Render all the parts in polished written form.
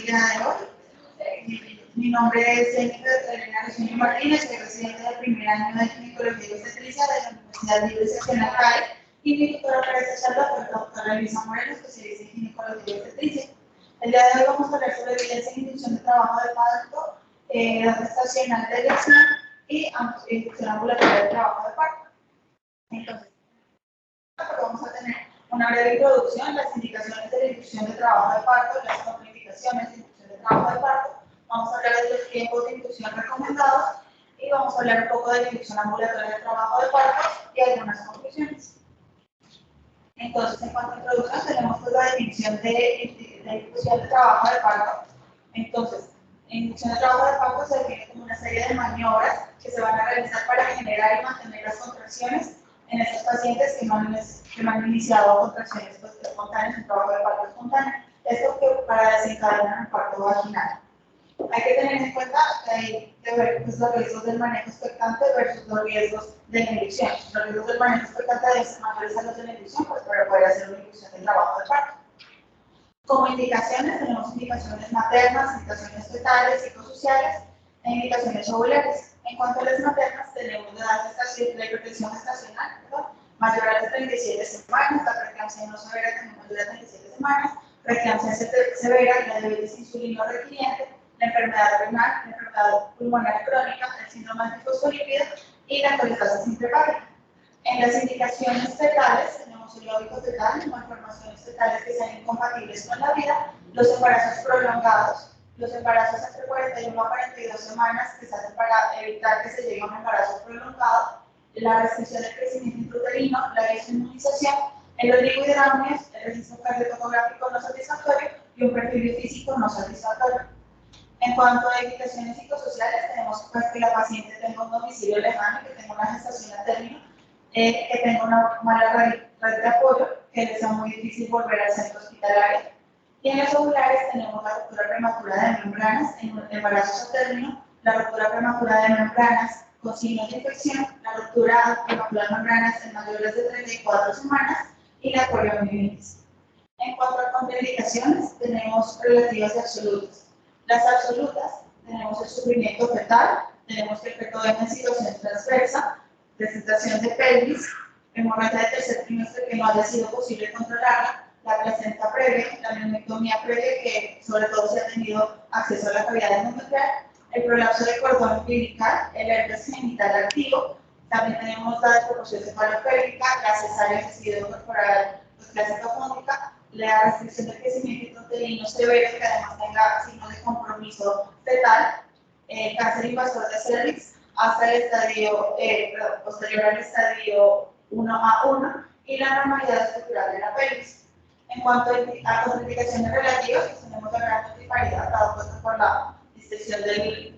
día de hoy. Mi nombre es Elena Luciano Martínez, soy residente del primer año de ginecología y obstetricia de la Universidad Libre Seccional CAE, y mi tutora para esta charla fue la doctora Luisa Moreno, especialista en ginecología y obstetricia. El día de hoy vamos a hablar sobre evidencia en inducción de trabajo de parto, edad gestacional de elección y inducción ambulatoria de trabajo de parto. Entonces, vamos a tener una breve introducción, las indicaciones de la inducción de trabajo de parto, las contraindicaciones de inducción de trabajo de parto. Vamos a hablar de los tiempos de inducción recomendados y vamos a hablar un poco de la inducción ambulatoria de trabajo de parto y algunas conclusiones. Entonces, en cuanto a introducción, tenemos pues, la definición de inducción de trabajo de parto. Entonces, inducción de trabajo de parto se define como una serie de maniobras que se van a realizar para generar y mantener las contracciones en esos pacientes que no han iniciado contracciones pues, espontáneas, un trabajo de parto espontáneo. Esto que para desencadenar un parto vaginal. Hay que tener en cuenta que hay que ver pues, los riesgos del manejo expectante versus los riesgos de la inducción. Los riesgos del manejo expectante deben ser mayores a los de la inducción pues, para poder hacer una inducción del trabajo de parto. Como indicaciones, tenemos indicaciones maternas, indicaciones fetales, psicosociales e indicaciones ovulares. En cuanto a las maternas, tenemos la hipertensión gestacional, mayor a las 37 semanas, la preeclampsia no severa también mayor a 37 semanas, preeclampsia severa, la diabetes insulino requiriente, la enfermedad renal, la enfermedad pulmonar crónica, el síndrome antifosfolípido y la colitis intrahepática. En las indicaciones fetales, tenemos el óbito fetal, malformaciones fetales que sean incompatibles con la vida, los embarazos prolongados, los embarazos entre 41 a 42 semanas que se hacen para evitar que se llegue a un embarazo prolongado, la restricción del crecimiento intrauterino, la desinmunización, el oligohidramnios, el registro cardiotocográfico no satisfactorio y un perfil físico no satisfactorio. En cuanto a indicaciones psicosociales, tenemos pues, que la paciente tenga un domicilio lejano, que tenga una gestación a término, que tenga una mala red de apoyo, que le sea muy difícil volver al centro hospitalario. Y en los ovulares tenemos la ruptura prematura de membranas en embarazos a término, la ruptura prematura de membranas con signos de infección, la ruptura prematura de membranas en mayores de 34 semanas y la poliomielitis. En cuanto a contraindicaciones, tenemos relativas y absolutas. Las absolutas, tenemos el sufrimiento fetal, tenemos que el feto venga en situación transversa, presentación de pelvis, hemorragia de tercer trimestre que no haya sido posible controlarla, la placenta previa, la neumectomía previa que sobre todo se ha tenido acceso a la cavidad endometrial, el prolapso del cordón umbilical, el herpes genital activo, también tenemos la desproporción cefalopélvica, la cesárea decidido corporal clásica fónica, la restricción del crecimiento intrauterino severo que además tenga signos de compromiso fetal, cáncer invasor de cervix hasta el estadio posterior al estadio 1A1 y la normalidad estructural de la pelvis. En cuanto a contraindicaciones relativas, pues tenemos la gran multiparidad dado por la disección del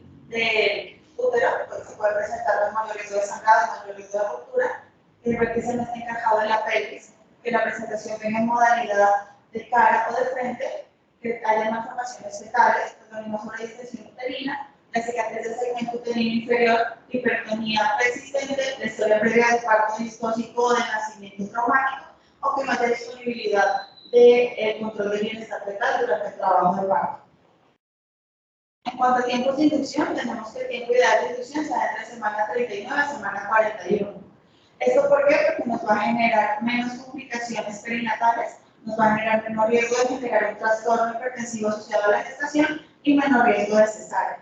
útero, pues se puede presentar los mayor riesgo de sangrado, mayor riesgo de ruptura, que se no esté encajado en la pelvis, que la presentación venga en modalidad de cara o de frente, que haya malformaciones fetales, pues sobre distensión uterina, la cicatriz del segmento uterino inferior, hipertonía persistente, la historia previa de parto distóxico o de nacimiento traumático, o que no haya disponibilidad de control de bienestar fetal durante el trabajo de parto. En cuanto a tiempos de inducción, tenemos que el tiempo ideal de inducción sea entre semana 39 a semana 41. ¿Esto por qué? Porque nos va a generar menos complicaciones perinatales, nos va a generar menor riesgo de generar un trastorno hipertensivo asociado a la gestación y menor riesgo de cesárea.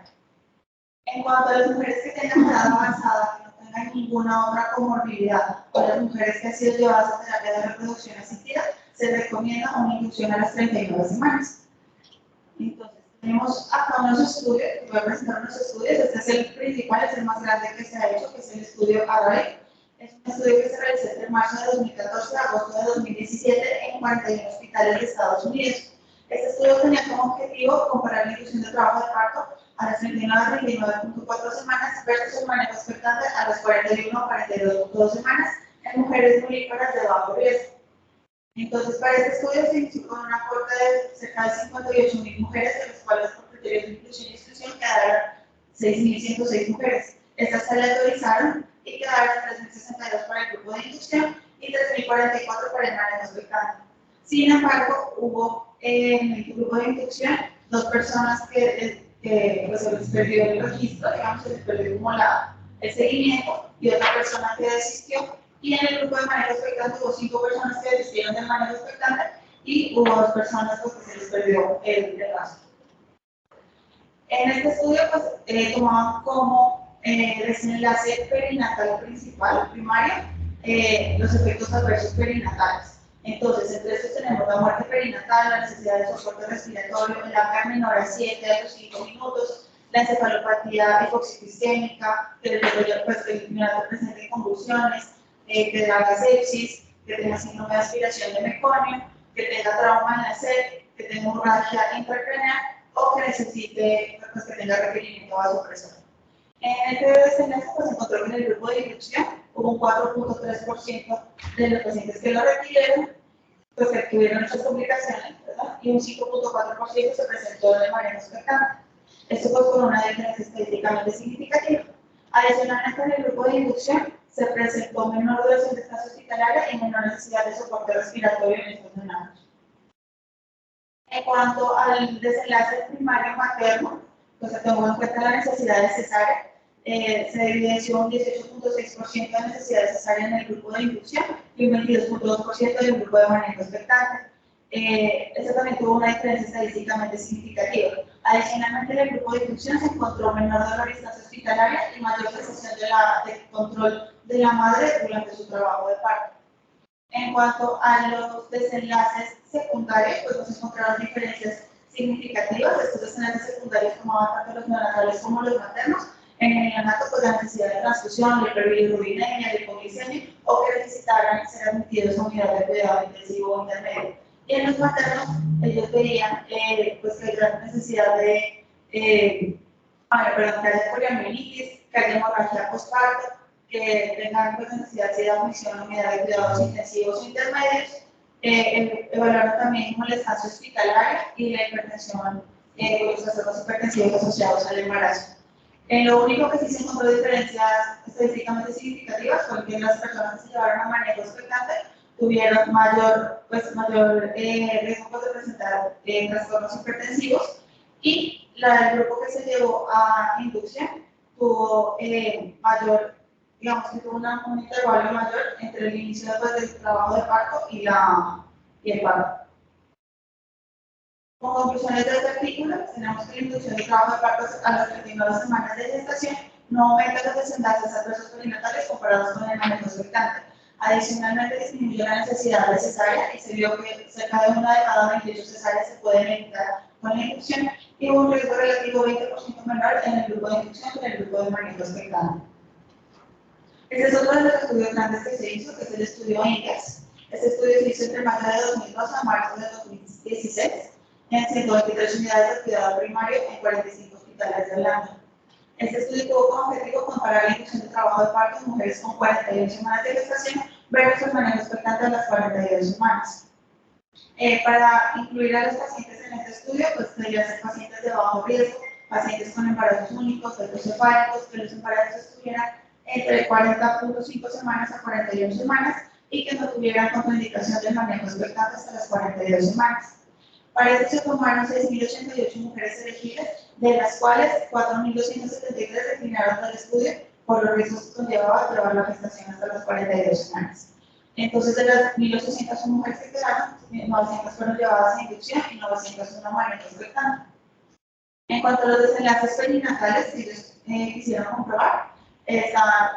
En cuanto a las mujeres que tengan edad avanzada, que no tengan ninguna otra comorbilidad, o las mujeres que han sido llevadas a terapia de reproducción asistida, se recomienda una inducción a las 39 semanas. Entonces, tenemos acá unos estudios, voy a presentar unos estudios, este es el principal, es el más grande que se ha hecho, que es el estudio ARRAY. Es un estudio que se realizó entre marzo de 2014 a agosto de 2017 en 41 hospitales de Estados Unidos. Este estudio tenía como objetivo comparar la inducción de trabajo de parto a las 39.4 semanas versus el manejo expectante a las 41 a 42.2 semanas en mujeres mulíparas de bajo riesgo. Entonces, para este estudio se inició con una cuota de cerca de 58.000 mujeres, de las cuales por criterios de inclusión y exclusión quedaron 6.106 mujeres. Estas se aleatorizaron y quedaron 3.062 para el grupo de inducción y 3.044 para el manejo expectante. Sin embargo, hubo en el grupo de inducción 2 personas pues, se les perdió el registro, digamos, se les perdió como el seguimiento, y otra persona que desistió. Y en el grupo de manejo expectante hubo 5 personas que desistieron del manejo expectante y hubo 2 personas pues, que se les perdió el rastro. En este estudio, pues, tomaban como desenlace perinatal principal, primario, los efectos adversos perinatales. Entonces, entre estos tenemos la muerte perinatal, la necesidad de soporte respiratorio, el APGAR menor a 7 a los 5 minutos, la encefalopatía hipoxicemia, que el neonato presente convulsiones, que tenga sepsis, que tenga síndrome de aspiración de meconio, que tenga trauma en la sed, que tenga hemorragia intracraneal o que necesite, pues, que tenga requerimiento vasopresor. En este desenlace, pues, se encontró que en el grupo de inducción hubo un 4.3% de los pacientes que lo requirieron, pues que tuvieron muchas complicaciones, ¿verdad? Y un 5.4% se presentó en el manejo expectante. Esto pues con una diferencia estadísticamente significativa. Adicionalmente, en el grupo de inducción se presentó menor duración de estancia hospitalaria y menor necesidad de soporte respiratorio en estos neonatos. En cuanto al desenlace primario materno, pues se tomó en cuenta la necesidad de cesárea. Se evidenció un 18.6% de necesidad de cesárea en el grupo de inducción y un 22.2% en el grupo de manejo expectante. Esto también tuvo una diferencia estadísticamente significativa. Adicionalmente, en el grupo de inducción se encontró menor dolor y estancia hospitalaria y mayor sensación de control de la madre durante su trabajo de parto. En cuanto a los desenlaces secundarios, pues nos encontraron diferencias significativas. Estos desenlaces secundarios tomaban tanto los neonatales como los maternos. En el neonato, pues la necesidad de transfusión, de hiperbilirubinemia, de hipoglicemia, o que necesitaran ser admitidos a unidad de cuidado intensivo o intermedio. Y en los maternos, ellos veían pues, que hay gran necesidad de que haya poliomielitis, que haya hemorragia postparto, que tengan pues, necesidad de admisión a unidad de cuidados intensivos o intermedios. Evaluaron también como la estancia hospitalaria y la hipertensión, los trastornos hipertensivos asociados al embarazo. Lo único que sí se encontró diferencias estadísticamente significativas fue que las personas que se llevaron a manejo expectante tuvieron mayor riesgo de presentar trastornos hipertensivos, y el grupo que se llevó a inducción tuvo mayor, digamos que tuvo un intervalo mayor entre el inicio del trabajo de parto y el parto. Como conclusiones de este artículo, tenemos que la inducción de trabajo de parto a las 39 semanas de gestación no aumenta los desenlaces adversos perinatales comparados con el manejo expectante. Adicionalmente, disminuyó la necesidad de cesárea y se vio que cerca de una de cada 28 cesáreas se pueden evitar con la inducción, y hubo un riesgo relativo 20% menor en el grupo de inducción que en el grupo de manejo expectante. Este es otro de los estudios grandes que se hizo, que es el estudio INDEX. Este estudio se hizo entre mayo de 2012 a marzo de 2016 en 123 unidades de cuidado primario en 45 hospitales de Holanda. Este estudio tuvo como objetivo comparar la inducción de trabajo de parto en mujeres con 42 semanas de gestación versus el manejo expectante de las 42 semanas. Para incluir a los pacientes en este estudio, pues deberían ser pacientes de bajo riesgo, pacientes con embarazos únicos, fetos cefálicos, que los embarazos estuvieran entre 40.5 semanas a 41 semanas y que no tuvieran contraindicación del manejo expectante hasta las 42 semanas. Para eso se tomaron 6.088 mujeres elegibles, de las cuales 4.273 declinaron del estudio por los riesgos que conllevaba llevar la gestación hasta las 42 semanas. Entonces, de las 1.800 mujeres que quedaron, 900 fueron llevadas a inducción y 900 a manejo expectante. En cuanto a los desenlaces perinatales que ellos quisieron comprobar, está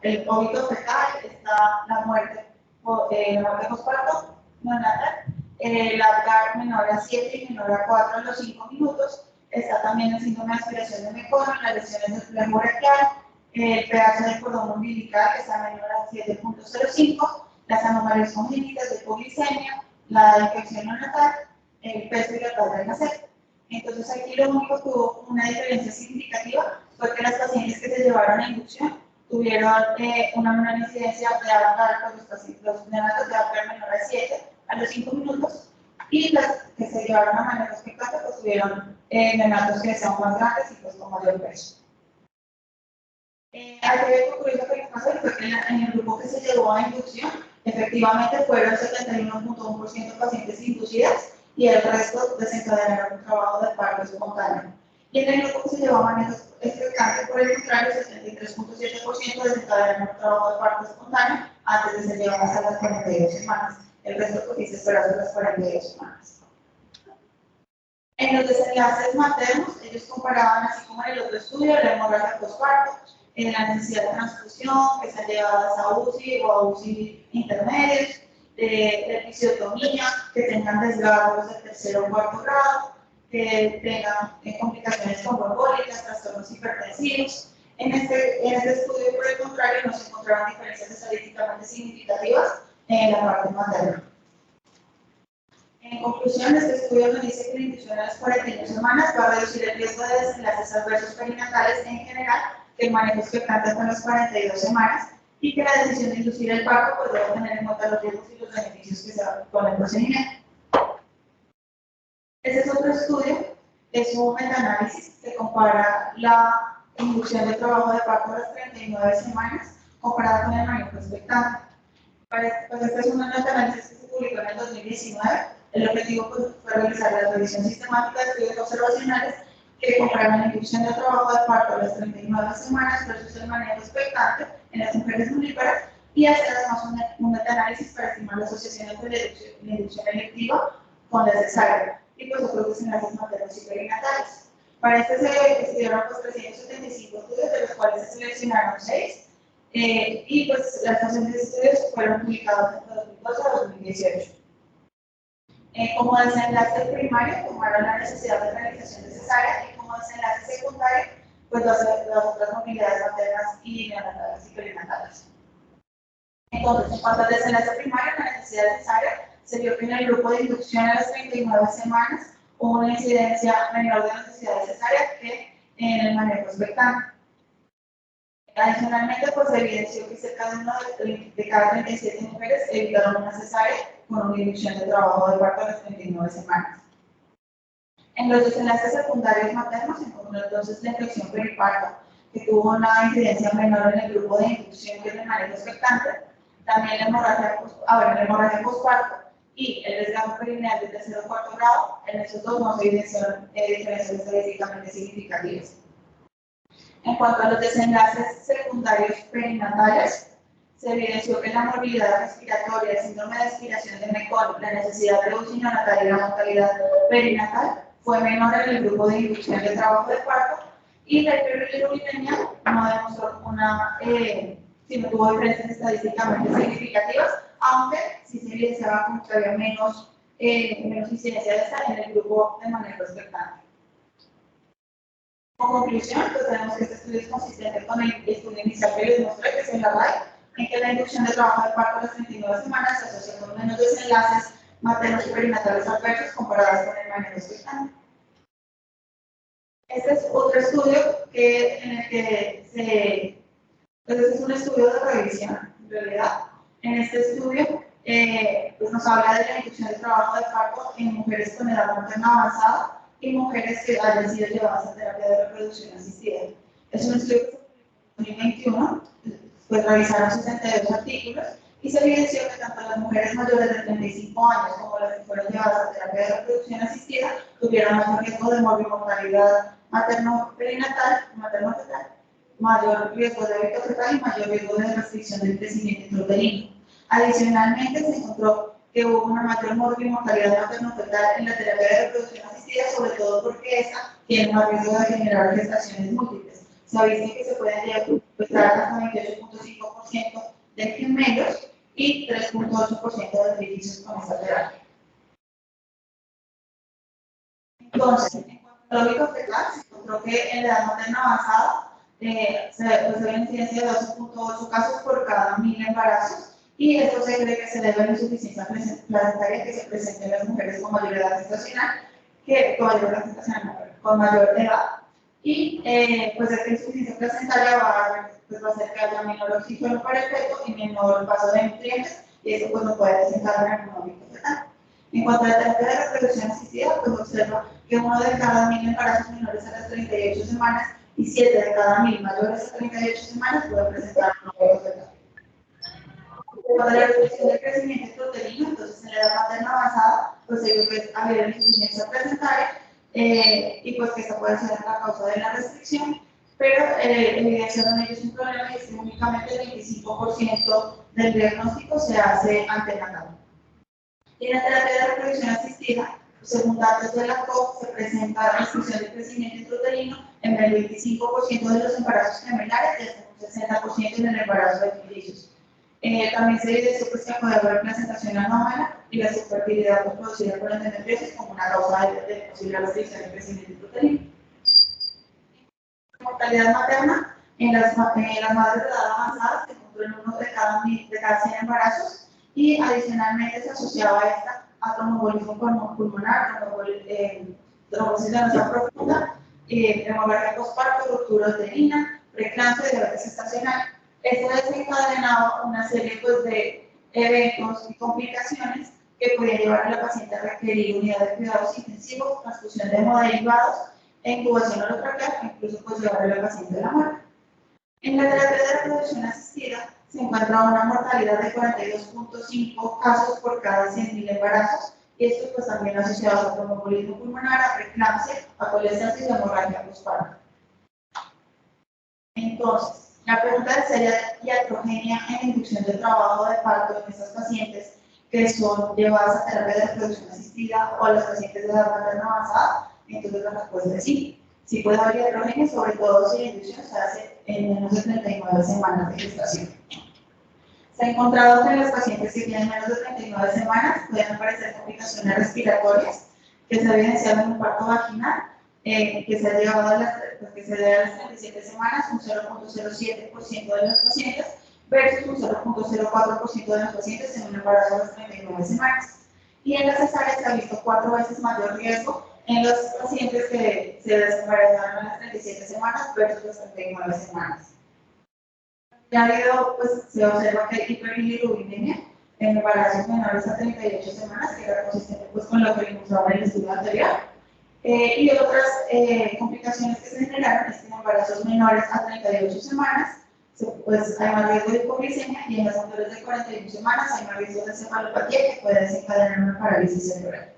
el óbito fetal, está la muerte postparto neonatal, la APGAR menor a 7 y menor a 4 a los 5 minutos, está también el síndrome de aspiración de meconio, las lesiones del plexo braquial, el pH del cordón umbilical que está menor a 7.05, las anomalias congénitas de hipoglicemia, la infección neonatal, el peso y la talla de nacer. Entonces aquí lo único que hubo una diferencia significativa fue que las pacientes que se llevaron a inducción tuvieron una menor incidencia de APGAR, los neonatos de APGAR menor a 7 a los 5 minutos, y las que se llevaron a manejo expectante pues tuvieron neonatos que sean más grandes y pues con mayor peso. Algo curioso que pasó fue que en el grupo que se llevó a inducción, efectivamente fueron 71.1% pacientes inducidas y el resto desencadenaron un trabajo de parto espontáneo. Y en el grupo que se llevó a manejo expectante, por el contrario, 73.7% desencadenaron un trabajo de parto espontáneo antes de ser llevadas a las 42 semanas. El resto pues, se esperó hasta las 42 semanas. En los desenlaces maternos, ellos comparaban, así como en el otro estudio, la hemorragia postparto, en la necesidad de transfusión, que sean llevadas a UCI o a UCI intermedios, de episiotomía, que tengan desgarros de tercero o cuarto grado, que tengan complicaciones trombólicas, trastornos hipertensivos. En este estudio, por el contrario, no se encontraron diferencias estadísticamente significativas en la parte materna. En conclusión, este estudio nos dice que la inducción a las 41 semanas va a reducir el riesgo de desenlaces adversos perinatales en general, que el manejo expectante hasta las 42 semanas, y que la decisión de inducir el parto pues, debe tener en cuenta los riesgos y los beneficios que se dan con el procedimiento. Este es otro estudio, es un metaanálisis que compara la inducción de trabajo de parto a las 39 semanas comparada con el manejo expectante. Pues este es un metaanálisis que se publicó en el 2019. El objetivo pues, fue realizar la revisión sistemática de estudios observacionales que compararon la inducción de trabajo de parto a las 39 semanas versus el manejo expectante en las mujeres mulíparas y hacer además un metaanálisis para estimar la asociación entre la inducción electiva con la cesárea y pues otros desenlaces maternos y perinatales. Para este se estudiaron pues, 375 estudios, de los cuales se seleccionaron 6, y pues las funciones de estudios fueron publicados entre 2012 a 2018. Como desenlace primario, tomaron la necesidad de realización de cesárea y como desenlace secundario, pues las otras movilidades maternas y neonatales y perinatales. Entonces, en cuanto al desenlace primario, la necesidad de cesárea, se vio que en el grupo de inducción a las 39 semanas hubo una incidencia menor de necesidad de cesárea que en el manejo expectante. Adicionalmente, pues se evidenció que cerca de cada 37 mujeres evitaron una cesárea con una inducción de trabajo de parto a las 39 semanas. En los desenlaces secundarios maternos se encontró entonces la infección periparto, que tuvo una incidencia menor en el grupo de inducción que en el manejo expectante, también la hemorragia postparto y el desgarro perineal de tercero o cuarto grado, en esos dos no se evidenciaron diferencias estadísticamente significativas. En cuanto a los desenlaces secundarios perinatales, se evidenció que la morbilidad respiratoria, el síndrome de aspiración de Mekong, la necesidad de UCI neonatal y la mortalidad perinatal fue menor en el grupo de inducción de trabajo de parto y la hiperbilirubinemia no demostró si no tuvo diferencias estadísticamente significativas, aunque sí se evidenciaba como que había menos incidencia de esta en el grupo de manejo expectante. Como conclusión, pues tenemos que este estudio es consistente con el estudio inicial que les mostré, que es en la RAI, en que la inducción de trabajo de parto a las 39 semanas se asocia con menos desenlaces maternos y perinatales adversos comparados con el manejo expectante. Este es otro estudio en el que pues este es un estudio de revisión, en realidad. En este estudio pues nos habla de la inducción de trabajo de parto en mujeres con edad materna avanzada y mujeres que hayan sido llevadas a terapia de reproducción asistida. Es un estudio que se publicó en 2021, pues revisaron 62 artículos y se evidenció que tanto las mujeres mayores de 35 años como las que fueron llevadas a terapia de reproducción asistida tuvieron mayor riesgo de mortalidad materno-perinatal, materno-fetal, mayor riesgo de óbito fetal y mayor riesgo de restricción del crecimiento intrauterino. Adicionalmente, se encontró que hubo una mayor mortalidad materno-fetal en la terapia de reproducción asistida, sobre todo porque esta tiene más riesgo de generar gestaciones múltiples. Se ha visto que se pueden diagnosticar hasta 28.5% de gemelos y 3.8% de trillizos con esta terapia. Entonces, en cuanto al óbito fetal, se encontró que en la edad materna avanzada se ve una incidencia de 12.8 casos por cada 1000 embarazos, y esto se cree que se debe a la insuficiencia placentaria que se presenta en las mujeres con mayor edad gestacional, con mayor edad. Y pues esta insuficiencia placentaria va a hacer que haya menor oxígeno para el feto y menor paso de nutrientes, y eso pues no puede desencadenar en un óbito fetal. En cuanto a la terapia de reproducción asistida, pues observa que 1 de cada 1000 embarazos menores a las 38 semanas y 7 de cada 1000 mayores a 38 semanas pueden presentar un óbito fetal. Cuando la reducción del crecimiento intrauterino, entonces en la edad materna avanzada, pues se vio que había insuficiencia placentaria y pues que esta puede ser la causa de la restricción, pero evidenciaron ellos un problema y es que únicamente el 25% del diagnóstico se hace antenatal. Y en la terapia de reproducción asistida, según datos de la COP, se presenta restricción de crecimiento intrauterino en el 25% de los embarazos gemellares y hasta un 60% en el embarazo de trillizos. También se evidenció pues, que puede haber placentación anómala y la superfertilidad pues, producida por endometriosis como una causa de posible restricción de crecimiento intrauterino. Mortalidad materna en las madres de edad avanzada se encontró en uno de cada 100 embarazos y adicionalmente se asociaba a esta a tromboembolismo pulmonar, trombosis venosa profunda, hemorragia postparto, ruptura uterina, preeclampsia y diabetes gestacional. Esto desencadenaba una serie pues, de eventos y complicaciones que podían llevar a la paciente a requerir unidad de cuidados intensivos, transfusión de hemoderivados, e intubación orotraqueal, incluso pues, llevar a la paciente a la muerte. En la terapia de reproducción asistida se encuentra una mortalidad de 42.5 casos por cada 100.000 embarazos, y esto pues, también asociado a tromboembolismo pulmonar, a preeclampsia, a colestasis y hemorragia postparto. Entonces, la pregunta de seria iatrogenia en la inducción de trabajo de parto en estas pacientes que son llevadas a terapia de reproducción asistida o a las pacientes de edad materna avanzada, entonces la respuesta es sí. Sí puede haber iatrogenia, sobre todo si la inducción se hace en menos de 39 semanas de gestación. Se ha encontrado que en las pacientes que tienen menos de 39 semanas pueden aparecer complicaciones respiratorias que se evidencian en un parto vaginal, que se ha llegado a las 37 semanas, un 0.07% de los pacientes, versus un 0.04% de los pacientes en un embarazo de las 39 semanas. Y en las cesáreas se ha visto 4 veces mayor riesgo en los pacientes que se desembarazaron a las 37 semanas versus las 39 semanas. Ya habido, pues, se observa que hay hiperbilirubinemia en embarazos menores a 38 semanas, que era consistente pues, con lo que vimos ahora en el estudio anterior. Y otras complicaciones que se generaron es que en embarazos menores a 38 semanas pues, hay más riesgo de hipoglicemia y en las mayores de 41 semanas hay más riesgo de encefalopatía que puede desencadenar una parálisis cerebral.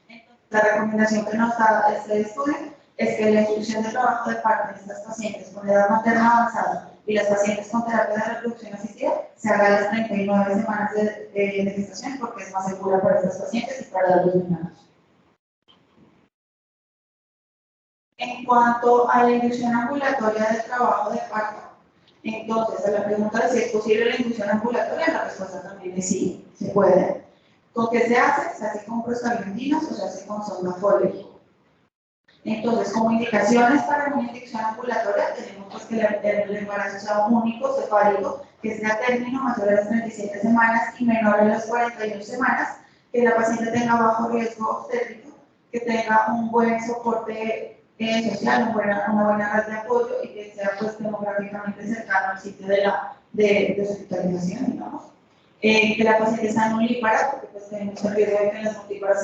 Entonces, la recomendación que nos da este estudio es que la inducción de trabajo de parto en estas pacientes con edad materna avanzada y las pacientes con terapia de reproducción asistida se haga a las 39 semanas de gestación porque es más segura para estas pacientes y para los menores. En cuanto a la inducción ambulatoria del trabajo de parto, entonces a la pregunta de si es posible la inducción ambulatoria, la respuesta también es sí, se puede. ¿Con qué se hace? Se hace con prostaglandinas o se hace con sonda Foley. Entonces, como indicaciones para una inducción ambulatoria, tenemos pues, que el embarazo sea único, cefálico, que sea término mayor a las 37 semanas y menor a las 41 semanas, que la paciente tenga bajo riesgo obstétrico, que tenga un buen soporte social, una buena red de apoyo y que sea pues, demográficamente cercano al sitio de hospitalización, digamos. Que la paciente sea nulípara, porque pues, tenemos el riesgo de que en las multíparas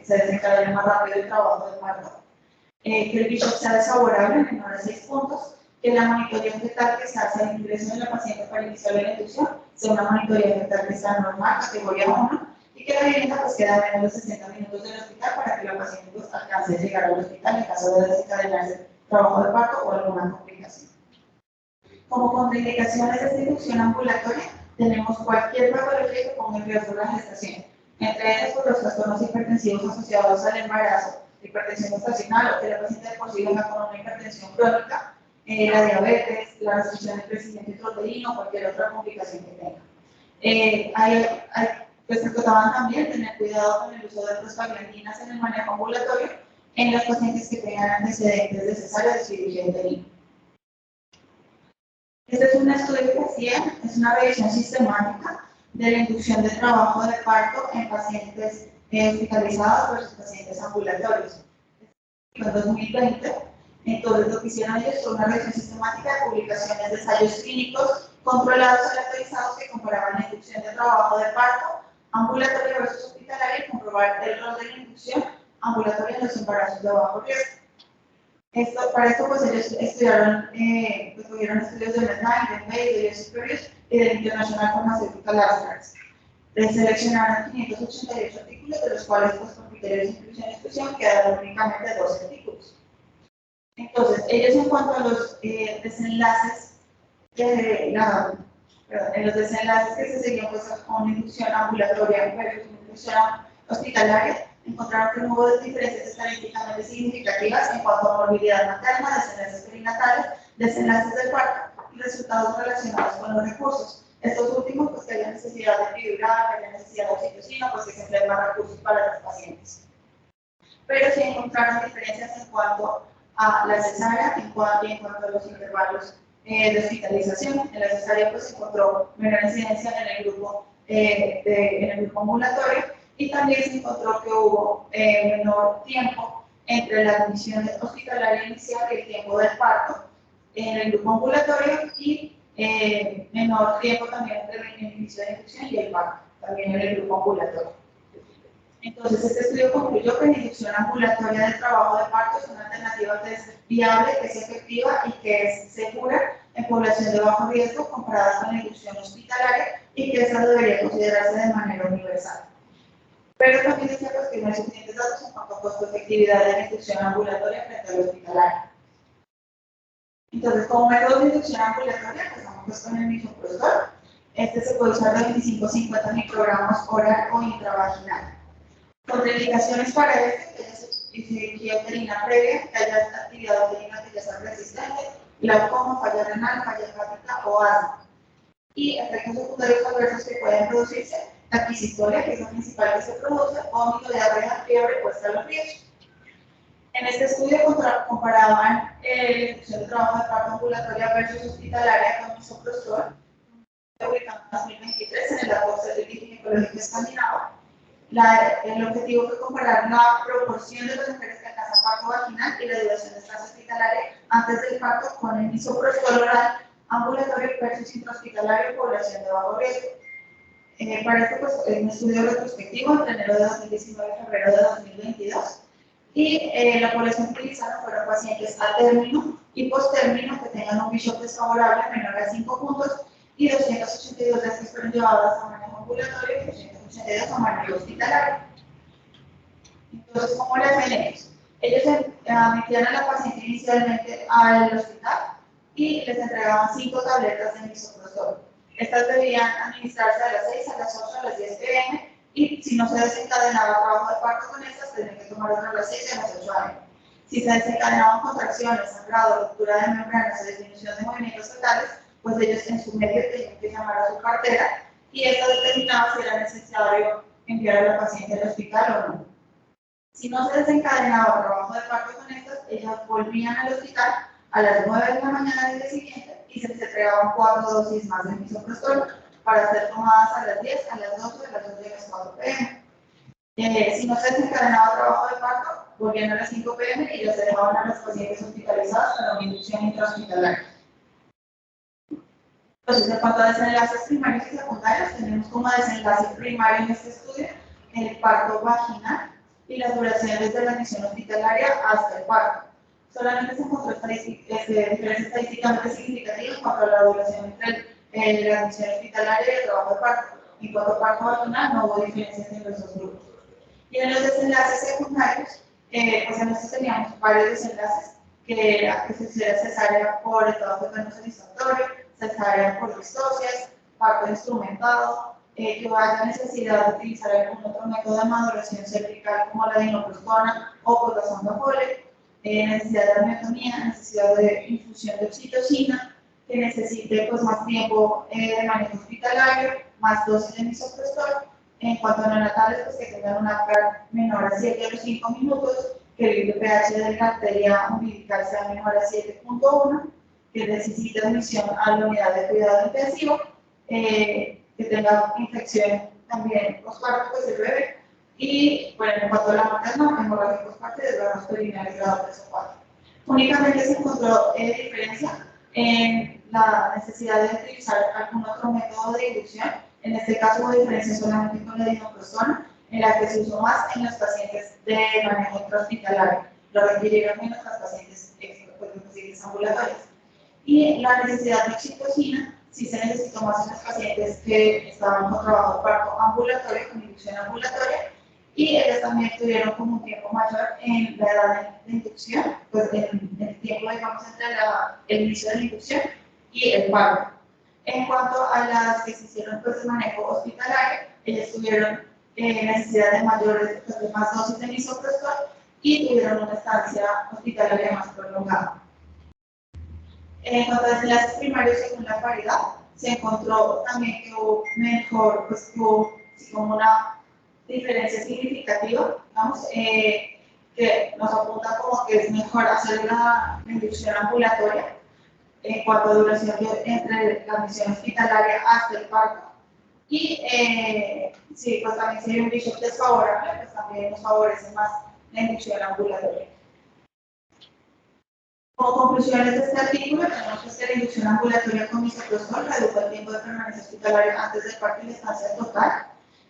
se desencadene más rápido el trabajo de parto. Que el Bishop sea desfavorable en menor a 6 puntos, que la monitoría fetal que se hace al ingreso de la paciente para iniciar la inducción sea una monitoría fetal que sea normal, categoría 1, y que la vivienda pues quede a menos de 60 minutos del hospital para que la paciente pues, alcance a llegar al hospital en caso de desencadenarse trabajo de parto o alguna complicación. Como contraindicaciones de esta inducción ambulatoria, tenemos cualquier patología que ponga en riesgo la gestación, entre ellas pues, los trastornos hipertensivos asociados al embarazo, hipertensión gestacional o que la paciente de por sí venga con una hipertensión crónica, la diabetes, la restricción del crecimiento intrauterino o cualquier otra complicación que tenga. Pues recomendaban también tener cuidado con el uso de prostaglandinas en el manejo ambulatorio en los pacientes que tengan antecedentes de cesárea de cirugía uterina. Este es un estudio que hacían, es una revisión sistemática de la inducción de trabajo de parto en pacientes hospitalizados versus pacientes ambulatorios. En 2020, entonces lo que hicieron ellos fue una revisión sistemática de publicaciones de ensayos clínicos controlados y aleatorizados que comparaban la inducción de trabajo de parto ambulatorio versus hospitalario y comprobar el rol de la inducción ambulatoria en los embarazos de bajo riesgo. Para esto, pues ellos estudiaron, pues tuvieron estudios de Medline, de May, de Superiors y del International Pharmaceutical Laboratories. Seleccionaron 588 artículos, de los cuales, pues, por criterios de inclusión y exclusión, quedaron únicamente 12 artículos. Entonces, ellos en cuanto a los desenlaces en los desenlaces que se seguían, pues, con una inducción ambulatoria versus una inducción hospitalaria, encontraron que no hubo diferencias estadísticamente significativas en cuanto a morbilidad materna, desenlaces perinatales, desenlaces del parto y resultados relacionados con los recursos. Estos últimos, pues, que haya necesidad de epidural, que haya necesidad de oxitocina, pues que se empleen más recursos para los pacientes. Pero sí encontraron diferencias en cuanto a la cesárea y en cuanto a los intervalos de hospitalización. En la cesárea, pues, se encontró menor incidencia en el grupo ambulatorio, y también se encontró que hubo menor tiempo entre la admisión hospitalaria inicial y el tiempo del parto en el grupo ambulatorio, y menor tiempo también entre el inicio de la inducción y el parto, también en el grupo ambulatorio. Entonces, este estudio concluyó que la inducción ambulatoria del trabajo de parto es una alternativa que es viable, que es efectiva y que es segura en población de bajo riesgo comparada con la inducción hospitalaria, y que esa debería considerarse de manera universal. Pero también decía, pues, que no hay suficientes datos en cuanto a costo-efectividad de la inducción ambulatoria frente al hospitalario. Entonces, como método de inducción ambulatoria, empezamos, pues, con el misoprostol. Este se puede usar de 25 a 50 microgramos oral o intravaginal. Contraindicaciones para este: insuficiencia uterina previa, que haya actividad uterina que ya sea resistente, glaucoma, falla renal, falla hepática o asma. Y efectos secundarios adversos que pueden producirse: taquicistolia, que es la principal que se produce, vómito, diarrea, fiebre o escalofríos. En este estudio comparaban la inducción de trabajo de parto ambulatoria versus hospitalaria con misoprostol, publicado en 2023 en el Laboratorio de Ginecológico Escandinavo. El objetivo fue comparar la proporción de las mujeres que alcanzan parto vaginal y la duración de estancia hospitalaria antes del parto con el misoprostol oral ambulatorio versus intrahospitalario en población de bajo riesgo. Para esto, pues, es un estudio retrospectivo entre enero de 2019 y febrero de 2022. Y la población utilizada fueron pacientes a término y post-término que tengan un Bishop desfavorable menor a 5 puntos, y 282 de estas fueron llevadas a manejo ambulatorio y 282 a manejo hospitalario. Entonces, ¿cómo le hacen ellos? Ellos admitían a la paciente inicialmente al hospital y les entregaban 5 tabletas de misoprostol. Estas debían administrarse a las 6, a las 8, a las 10 p.m. y si no se desencadenaba trabajo de parto con estas, tenían que tomar otra a las 6 y a las 8 a.m. Si se desencadenaban contracciones, sangrado, ruptura de membranas o disminución de movimientos totales, pues ellos en su medio tenían que llamar a su partera, y esta determinaba si era necesario enviar a la paciente al hospital o no. Si no se desencadenaba trabajo de parto con estas, ellas volvían al hospital a las 9 de la mañana del día siguiente y se les entregaban 4 dosis más de misoprostol para ser tomadas a las 10, a las 12, a las 2 y a las 4 p.m. Si no se desencadenaba trabajo de parto, volvían a las 5 p.m. y los dejaban a los pacientes hospitalizados para una inducción intrahospitalaria. Entonces, en cuanto a desenlaces primarios y secundarios, tenemos como desenlace primario en este estudio el parto vaginal y las duraciones de la admisión hospitalaria hasta el parto. Solamente se encontró diferencia estadísticamente significativa en cuanto a la duración entre la admisión hospitalaria y el trabajo de parto. En cuanto a parto vaginal, no hubo diferencias en los dos grupos. Y en los desenlaces secundarios, pues en estos teníamos varios desenlaces, que era que se hiciera cesárea por el trabajo satisfactorio, cesárea por distocias, parto instrumentado, que haya necesidad de utilizar algún otro método de maduración cervical como la dinoprostona o por la sonda Foley, necesidad de amiotomía, necesidad de infusión de oxitocina, que necesite, pues, más tiempo de manejo hospitalario, más dosis de misoprostol. En cuanto a neonatales, pues que tengan una PAR menor a 7 a los 5 minutos, que el pH de la arteria umbilical sea menor a 7.1, que necesite admisión a la unidad de cuidado intensivo, que tenga infección también postparto, pues el bebé, y bueno, en cuanto a la materna, hemorragia postparto y desgarros perineales grado 3 o 4. Únicamente se encontró diferencia en la necesidad de utilizar algún otro método de inducción. En este caso hubo diferencia solamente con la dinoprostona, en la que se usó más en los pacientes de manejo intrahospitalario. Lo requirieron menos las pacientes ambulatorias. Y la necesidad de oxitocina sí se necesitó más en los pacientes que estaban con trabajo de parto ambulatorio, con inducción ambulatoria, y ellas también tuvieron como un tiempo mayor en la edad de inducción, pues en el tiempo, digamos, entre el inicio de la inducción y el parto. En cuanto a las que se hicieron pues, de manejo hospitalario, ellas tuvieron necesidad de mayores, pues, de más dosis de misoprostol y tuvieron una estancia hospitalaria más prolongada. En cuanto a desenlaces primarios según la paridad, se encontró también que hubo mejor, pues hubo como una diferencia significativa, digamos, que nos apunta como que es mejor hacer una inducción ambulatoria en cuanto a duración entre la admisión hospitalaria hasta el parto. Y sí, pues también si hay un bicho desfavorable, pues también nos favorece más la inducción ambulatoria. Como conclusiones de este artículo, tenemos que la inducción ambulatoria con misoprostol redujo el tiempo de permanencia hospitalaria antes del parto y la estancia total.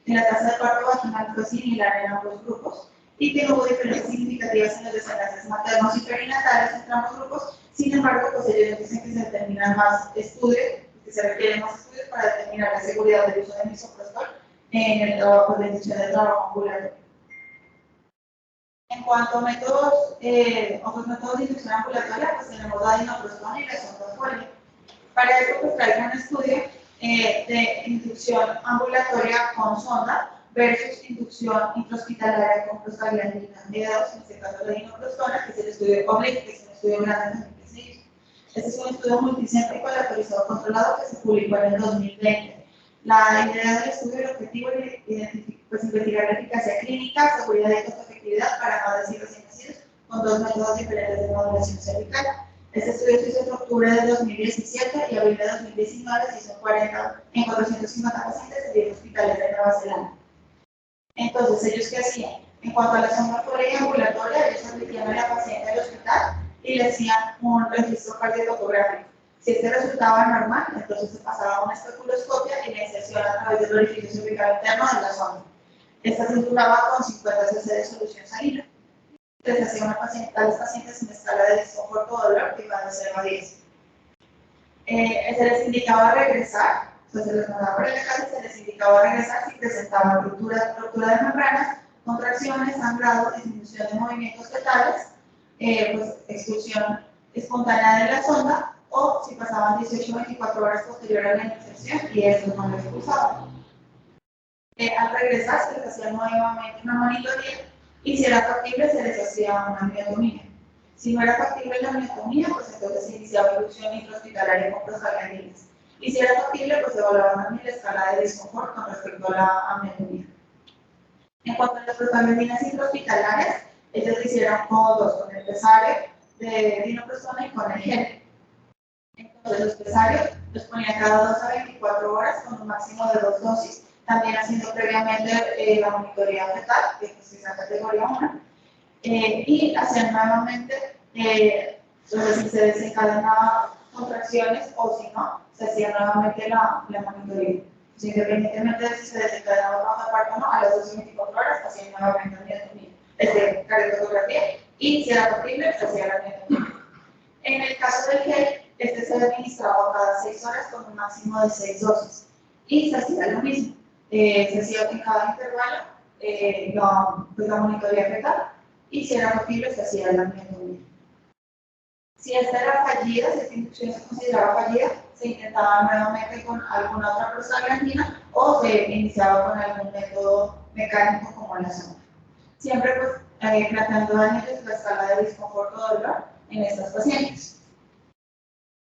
En la tasa de parto vaginal fue similar en ambos grupos y que no hubo diferencias significativas en los desenlaces maternos y perinatales entre ambos grupos. Sin embargo, pues ellos dicen que se determinan más estudios, que se requieren más estudios para determinar la seguridad del uso de misoprostol en el trabajo de inducción del trabajo ambulatorio. En cuanto a métodos, otros métodos de inducción ambulatoria, pues tenemos la dinoprostona y la sonda Foley. Para esto, pues traigo un estudio de inducción ambulatoria con sonda versus inducción intrahospitalaria con prostaglandina D2, en este caso la dinoprostona, que es el estudio OBLIC, que es un estudio grande que se hizo. Este es un estudio multicéntrico aleatorizado controlado que se publicó en el 2020. La idea del estudio, el objetivo es pues, investigar la eficacia clínica, seguridad y costo-efectividad para madres y recién nacidos con dos métodos diferentes de modulación cervical. Este estudio se hizo en octubre de 2017 y abril de 2019 se hizo en 450 pacientes de 10 hospitales de Nueva Zelanda. Entonces, ¿ellos qué hacían? En cuanto a la sonda Foley ambulatoria, ellos admitían a la paciente al hospital y le hacían un registro cardiotocográfico. Si este resultaba normal, entonces se pasaba a una especuloscopia y la inserción a través del orificio cervical interno de la sonda. Esta se induraba con 50 cc de solución salina. Les hacía a los pacientes una escala de desconforto o dolor que iba de 0 a 10. Se les indicaba regresar, entonces se les mandaba por la casa y se les indicaba regresar si presentaban ruptura de membranas, contracciones, sangrado, disminución de movimientos fetales, pues expulsión espontánea de la sonda, o si pasaban 18 o 24 horas posterior a la inserción y eso no lo expulsaban. Al regresar se les hacía nuevamente una monitoría y si era factible se les hacía una miotomía. Si no era factible la miotomía, pues entonces se iniciaba inducción intrahospitalaria con prostaglandinas. Y si era factible, pues se evaluaba también la escala de disconfort con respecto a la amiotomía. En cuanto a las prostaglandinas intrahospitalarias, ellos lo hicieron con dos, con el pesario de dinoprostona y con el gel. Entonces los pesarios los ponían cada 2 a 24 horas con un máximo de 2 dosis, también haciendo previamente la monitoría fetal, que es la categoría 1, y hacían nuevamente, entonces si se desencadenaban contracciones o si no, se hacía nuevamente la monitoría. Entonces, independientemente de si se desencadenaba bajo parto o no, a las 12 a 24 horas hacían nuevamente la cardiografía y si era posible, se hacía la miotomía. En el caso del gel, este se administraba cada 6 horas con un máximo de 6 dosis y se hacía lo mismo. Se hacía en cada intervalo la monitoría fetal y si era factible se hacía la miotomía. Si esta era fallida, si esta inducción se consideraba fallida, se intentaba nuevamente con alguna otra prostaglandina o se iniciaba con algún método mecánico como la sonda. Siempre pues planteando a ellos la escala de disconfort o dolor en estas pacientes.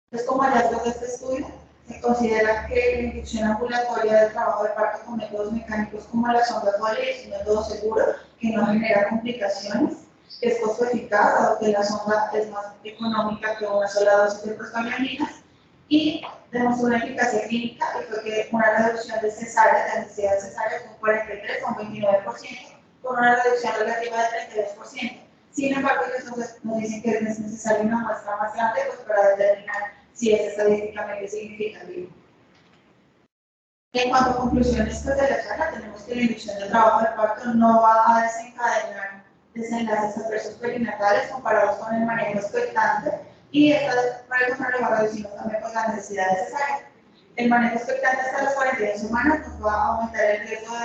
Entonces, como hallazgos de este estudio, se considera que la inducción ambulatoria del trabajo de parto con métodos mecánicos como la sonda Foley es un método seguro que no genera complicaciones, que es costo eficaz, dado que la sonda es más económica que una sola dosis de prostaglandinas, y demostró una eficacia clínica y fue que una reducción de cesárea, de necesidad de cesárea, de un 43 a un 29%, con una reducción relativa de 32%. Sin embargo, ellos nos dicen que es necesaria una muestra más grande pues, para determinar si es estadísticamente significativo. En cuanto a conclusiones pues, de la charla, tenemos que la inducción del trabajo de parto no va a desencadenar desenlaces adversos perinatales comparados con el manejo expectante y esta, por el contrario, va a reducir también pues, la necesidad de cesárea. El manejo expectante hasta las 42 semanas nos va a aumentar el riesgo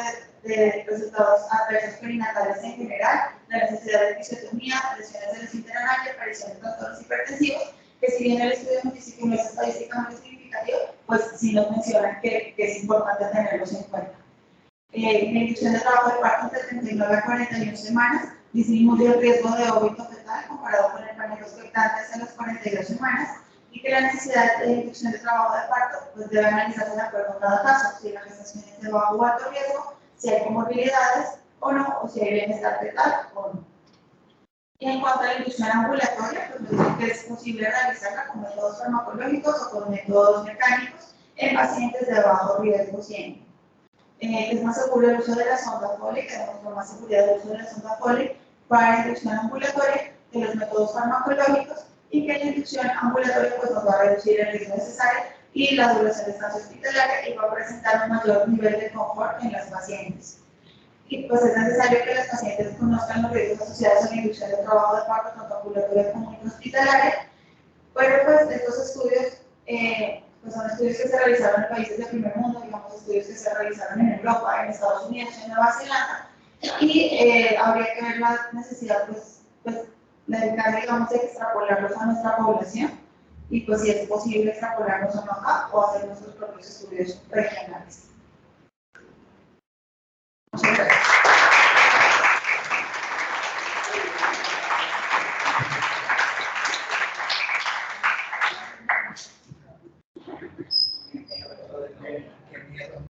de resultados adversos perinatales en general, la necesidad de episiotomía, lesiones del esfínter anal y aparición de trastornos hipertensivos, que si bien el estudio multicíclico no es estadísticamente significativo, pues sí nos mencionan que es importante tenerlos en cuenta. La inducción de trabajo de parto entre 39 a 41 semanas disminuye el riesgo de óbito fetal comparado con el manejo expectante hasta las 42 semanas y que la necesidad de inducción de trabajo de parto pues, debe analizarse de acuerdo a cada caso, si la gestación es de bajo o alto riesgo, si hay comorbilidades o no, o si hay bienestar fetal o no. Y en cuanto a la inducción ambulatoria, pues nos dice que es posible realizarla con métodos farmacológicos o con métodos mecánicos en pacientes de bajo riesgo siempre. Es más seguro el uso de la sonda Foley, que demostró más seguridad del uso de la sonda Foley para inducción ambulatoria que los métodos farmacológicos y que la inducción ambulatoria pues, nos va a reducir el riesgo necesario y la duración de estancia hospitalaria y va a presentar un mayor nivel de confort en las pacientes. Y pues es necesario que los pacientes conozcan los riesgos asociados a la inducción de trabajo de parto, tanto ambulatoria como hospitalaria, pero pues estos estudios pues son estudios que se realizaron en países del primer mundo, digamos estudios que se realizaron en Europa, en Estados Unidos, en Nueva Zelanda, y habría que ver la necesidad, pues dedicar, digamos, de extrapolarlos a nuestra población, y pues si es posible extrapolarlos o no acá, o hacer nuestros propios estudios regionales.